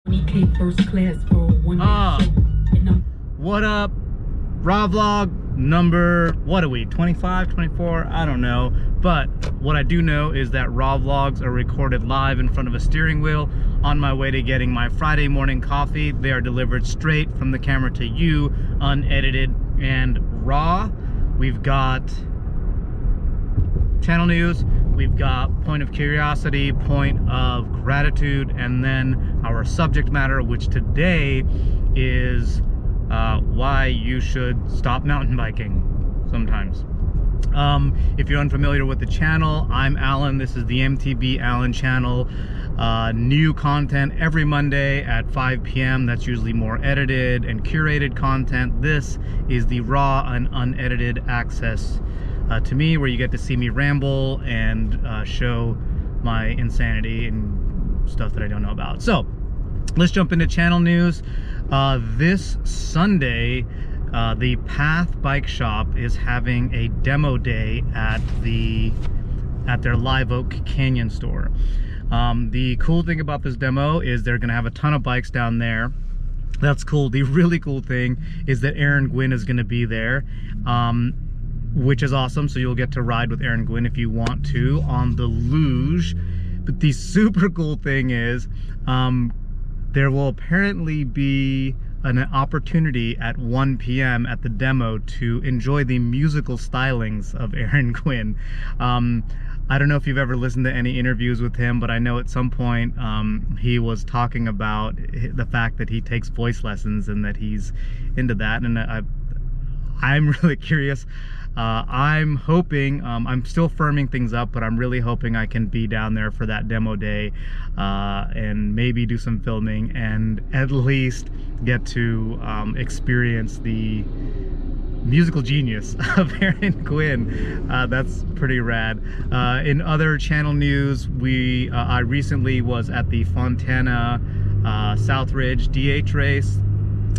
First class for one what up? Raw vlog number, what are we, 25, 24? I don't know. But what I do know is that raw vlogs are recorded live in front of a steering wheel on my way to getting my Friday morning coffee. They are delivered straight from the camera to you, unedited and raw. We've got channel news, we've got point of curiosity, point of gratitude, and then our subject matter, which today is why you should stop mountain biking sometimes. If you're unfamiliar with the channel, I'm Alan. This is the MTB Alan channel. New content every Monday at 5 p.m. That's usually more edited and curated content. This is the raw and unedited access to me, where you get to see me ramble and show my insanity and stuff that I don't know about. So let's jump into channel news. This Sunday, the Path Bike Shop is having a demo day at their Live Oak Canyon store. The cool thing about this demo is they're gonna have a ton of bikes down there. That's cool. The really cool thing is that Aaron Gwin is gonna be there, which is awesome. So you'll get to ride with Aaron Gwin if you want to on the luge. But the super cool thing is there will apparently be an opportunity at 1 p.m. at the demo to enjoy the musical stylings of Aaron Gwin. I don't know if you've ever listened to any interviews with him, but I know at some point he was talking about the fact that he takes voice lessons and that he's into that, and I'm really curious. I'm hoping, I'm still firming things up, but I'm really hoping I can be down there for that demo day and maybe do some filming and at least get to experience the musical genius of Aaron Gwin. That's pretty rad. In other channel news, I recently was at the Fontana Southridge DH Race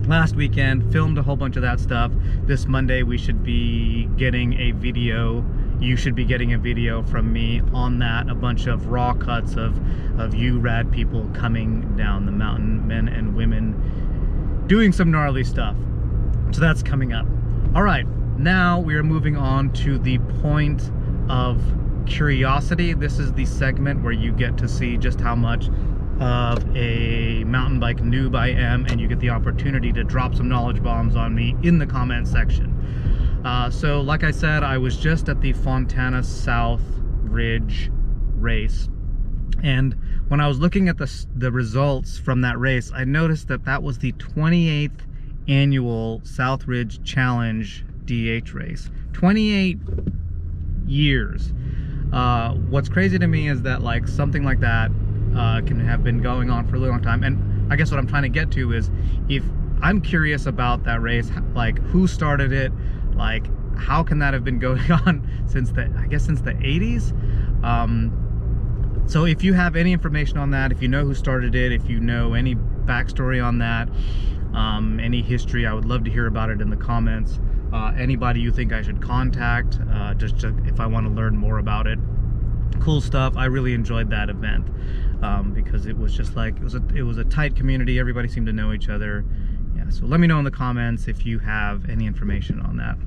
last weekend, filmed a whole bunch of that stuff. This Monday we should be getting a video. You should be getting a video from me on that, a bunch of raw cuts of you rad people coming down the mountain, men and women doing some gnarly stuff. So that's coming up. All right, now we are moving on to the point of curiosity. This is the segment where you get to see just how much of a mountain bike noob I am, and you get the opportunity to drop some knowledge bombs on me in the comment section. So like I said, I was just at the Fontana Southridge Race, and when I was looking at the results from that race, I noticed that that was the 28th annual Southridge Challenge DH Race. 28 years. What's crazy to me is that like something like that can have been going on for a really long time. And I guess what I'm trying to get to is, if I'm curious about that race, like who started it, like how can that have been going on since the 80s? So if you have any information on that, if you know who started it, if you know any backstory on that, any history, I would love to hear about it in the comments. Anybody you think I should contact, just if I want to learn more about it. Cool stuff. I really enjoyed that event because it was just like, it was a tight community. Everybody seemed to know each other. Yeah, so let me know in the comments if you have any information on that.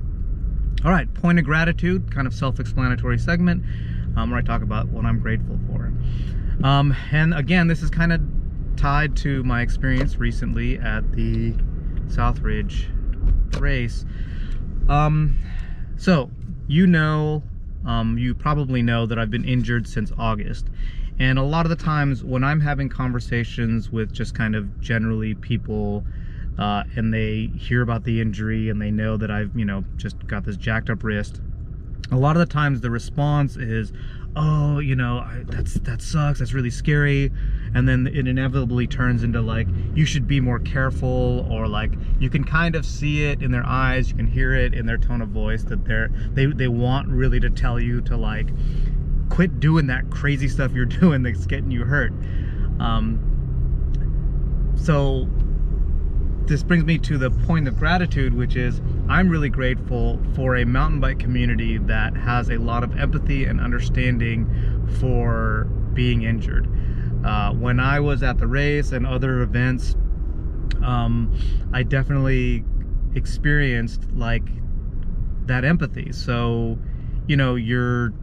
All right, point of gratitude, kind of self-explanatory segment where I talk about what I'm grateful for. And again, this is kind of tied to my experience recently at the Southridge race. So you probably know that I've been injured since August, and a lot of the times when I'm having conversations with just kind of generally people and they hear about the injury and they know that I've just got this jacked up wrist, a lot of the times the response is, oh, that sucks, that's really scary. And then it inevitably turns into like, you should be more careful, or like you can kind of see it in their eyes, you can hear it in their tone of voice that they want really to tell you to like quit doing that crazy stuff you're doing that's getting you hurt. So this brings me to the point of gratitude, which is I'm really grateful for a mountain bike community that has a lot of empathy and understanding for being injured. When I was at the race and other events, I definitely experienced like that empathy. So, you know, you're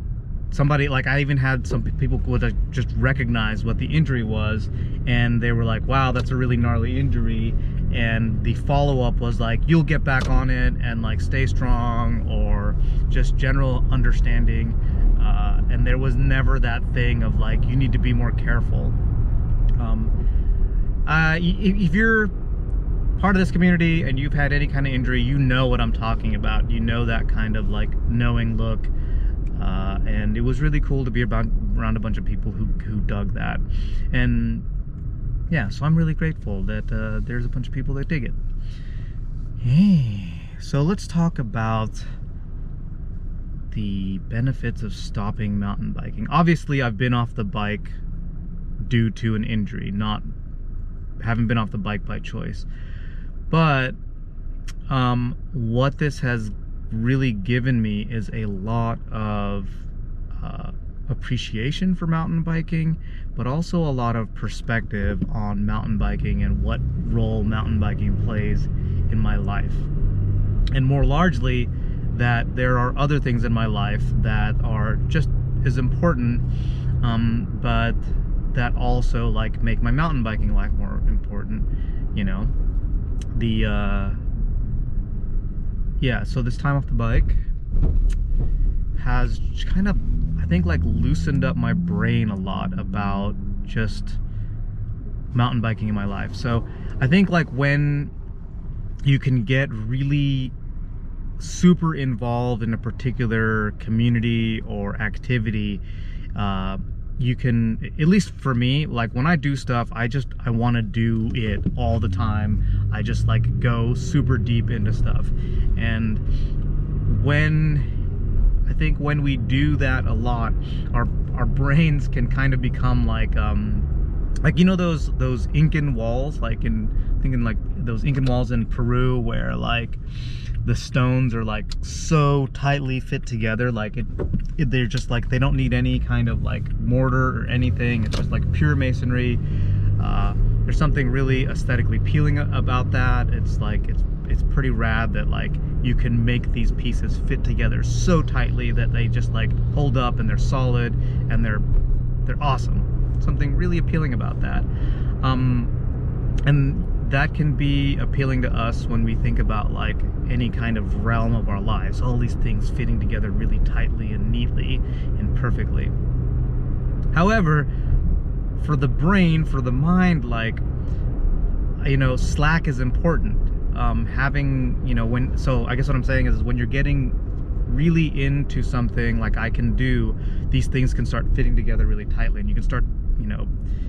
somebody, like I even had some people would just recognize what the injury was, and they were like, wow, that's a really gnarly injury. And the follow-up was like, you'll get back on it and like stay strong, or just general understanding. And there was never that thing of like, you need to be more careful. If you're part of this community and you've had any kind of injury, you know what I'm talking about. You know that kind of like knowing look. And it was really cool to be around a bunch of people who dug that. And yeah, so I'm really grateful that there's a bunch of people that dig it. Hey, so let's talk about the benefits of stopping mountain biking. Obviously, I've been off the bike due to an injury, haven't been off the bike by choice. But what this has really given me is a lot of appreciation for mountain biking, but also a lot of perspective on mountain biking and what role mountain biking plays in my life. And more largely, that there are other things in my life that are just as important, but that also like make my mountain biking life more important, you know. Yeah, so this time off the bike has kind of, I think, like loosened up my brain a lot about just mountain biking in my life. So I think like when you can get really super involved in a particular community or activity, you can, at least for me, like when I do stuff, I want to do it all the time. I just like go super deep into stuff. And I think when we do that a lot, our brains can kind of become like you know those Incan walls, like thinking like those Incan walls in Peru, where like the stones are like so tightly fit together, like they're just like, they don't need any kind of like mortar or anything. It's just like pure masonry. There's something really aesthetically appealing about that. It's like it's pretty rad that like you can make these pieces fit together so tightly that they just like hold up and they're solid and they're awesome. Something really appealing about that. And that can be appealing to us when we think about like any kind of realm of our lives, all these things fitting together really tightly and neatly and perfectly. However, for the brain, for the mind, like, you know, slack is important. Having, you know, so I guess what I'm saying is when you're getting really into something like I can do, these things can start fitting together really tightly, and you can start, you know,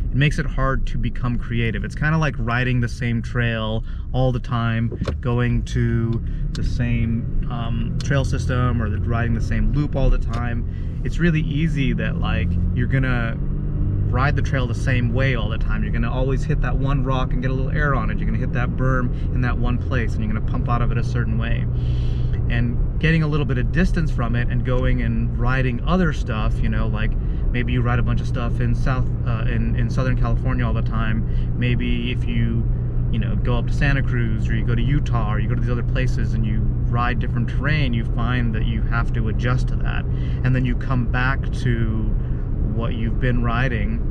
it makes it hard to become creative. It's kind of like riding the same trail all the time, going to the same trail system, or riding the same loop all the time. It's really easy that like you're gonna ride the trail the same way all the time. You're gonna always hit that one rock and get a little air on it. You're gonna hit that berm in that one place, and you're gonna pump out of it a certain way. And getting a little bit of distance from it and going and riding other stuff, you know, like maybe you ride a bunch of stuff in Southern California all the time. Maybe if you know, go up to Santa Cruz, or you go to Utah, or you go to these other places and you ride different terrain, you find that you have to adjust to that. And then you come back to what you've been riding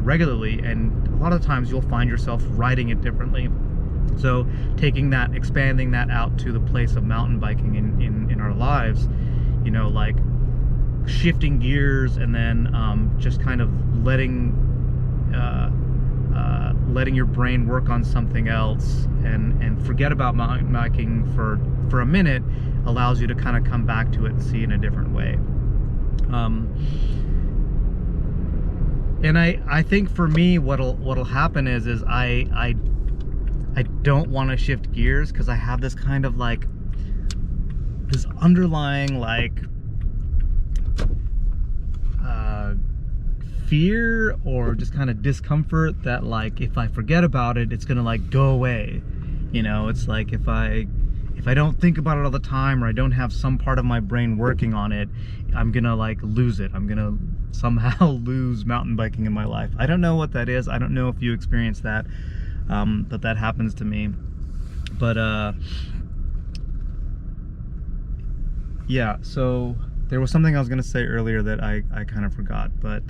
regularly, and a lot of times you'll find yourself riding it differently. So taking that, expanding that out to the place of mountain biking in our lives, you know, like shifting gears, and then just kind of letting your brain work on something else and forget about mountain biking for a minute, allows you to kind of come back to it and see it in a different way. And I think for me, what'll happen is I don't want to shift gears, because I have this kind of like this underlying like fear or just kind of discomfort that like if I forget about it, it's gonna like go away. You know, it's like if I don't think about it all the time, or I don't have some part of my brain working on it, I'm gonna like lose it. I'm gonna somehow lose mountain biking in my life. I don't know what that is. I don't know if you experience that, but that happens to me. But yeah, so there was something I was gonna say earlier that I kind of forgot, but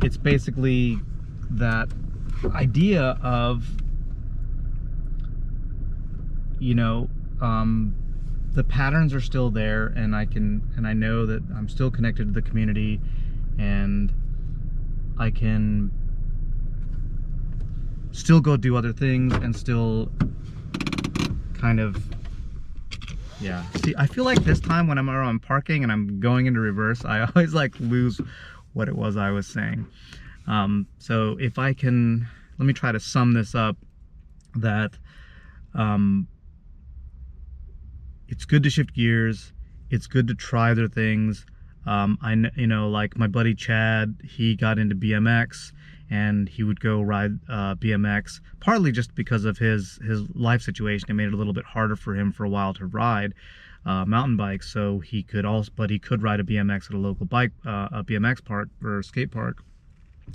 it's basically that idea of, you know, the patterns are still there, and I know that I'm still connected to the community, and I can still go do other things and still kind of, yeah. See, I feel like this time when I'm parking and I'm going into reverse, I always like lose what it was I was saying. So if I can, let me try to sum this up, that it's good to shift gears. It's good to try other things. You know, like my buddy Chad, he got into BMX, and he would go ride BMX, partly just because of his life situation. It made it a little bit harder for him for a while to ride mountain bikes. So he could but he could ride a BMX at a local a BMX park or skate park.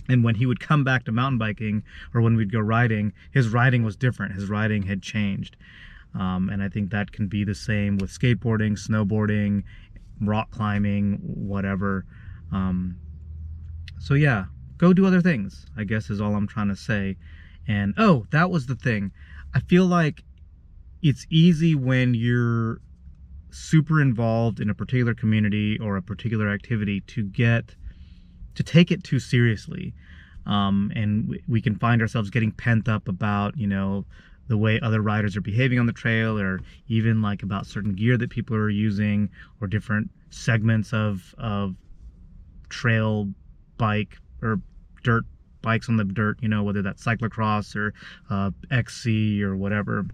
And when he would come back to mountain biking, or when we'd go riding, his riding was different. His riding had changed. And I think that can be the same with skateboarding, snowboarding, rock climbing, whatever. So yeah, go do other things, I guess, is all I'm trying to say. And oh, that was the thing. I feel like it's easy when you're super involved in a particular community or a particular activity to take it too seriously. And we can find ourselves getting pent up about, you know, the way other riders are behaving on the trail, or even like about certain gear that people are using, or different segments of trail bike or dirt bikes on the dirt, you know, whether that's cyclocross or XC or whatever.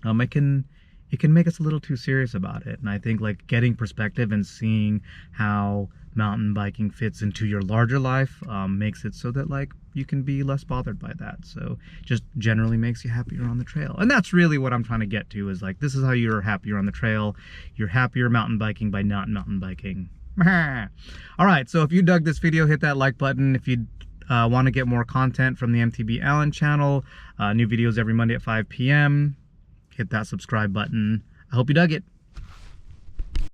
It can make us a little too serious about it. And I think like getting perspective and seeing how mountain biking fits into your larger life makes it so that like you can be less bothered by that. So just generally makes you happier on the trail. And that's really what I'm trying to get to, is like, this is how you're happier on the trail. You're happier mountain biking by not mountain biking. All right, so if you dug this video, hit that like button. If you want to get more content from the MTB Allen channel, new videos every Monday at 5 p.m. Hit that subscribe button. I hope you dug it.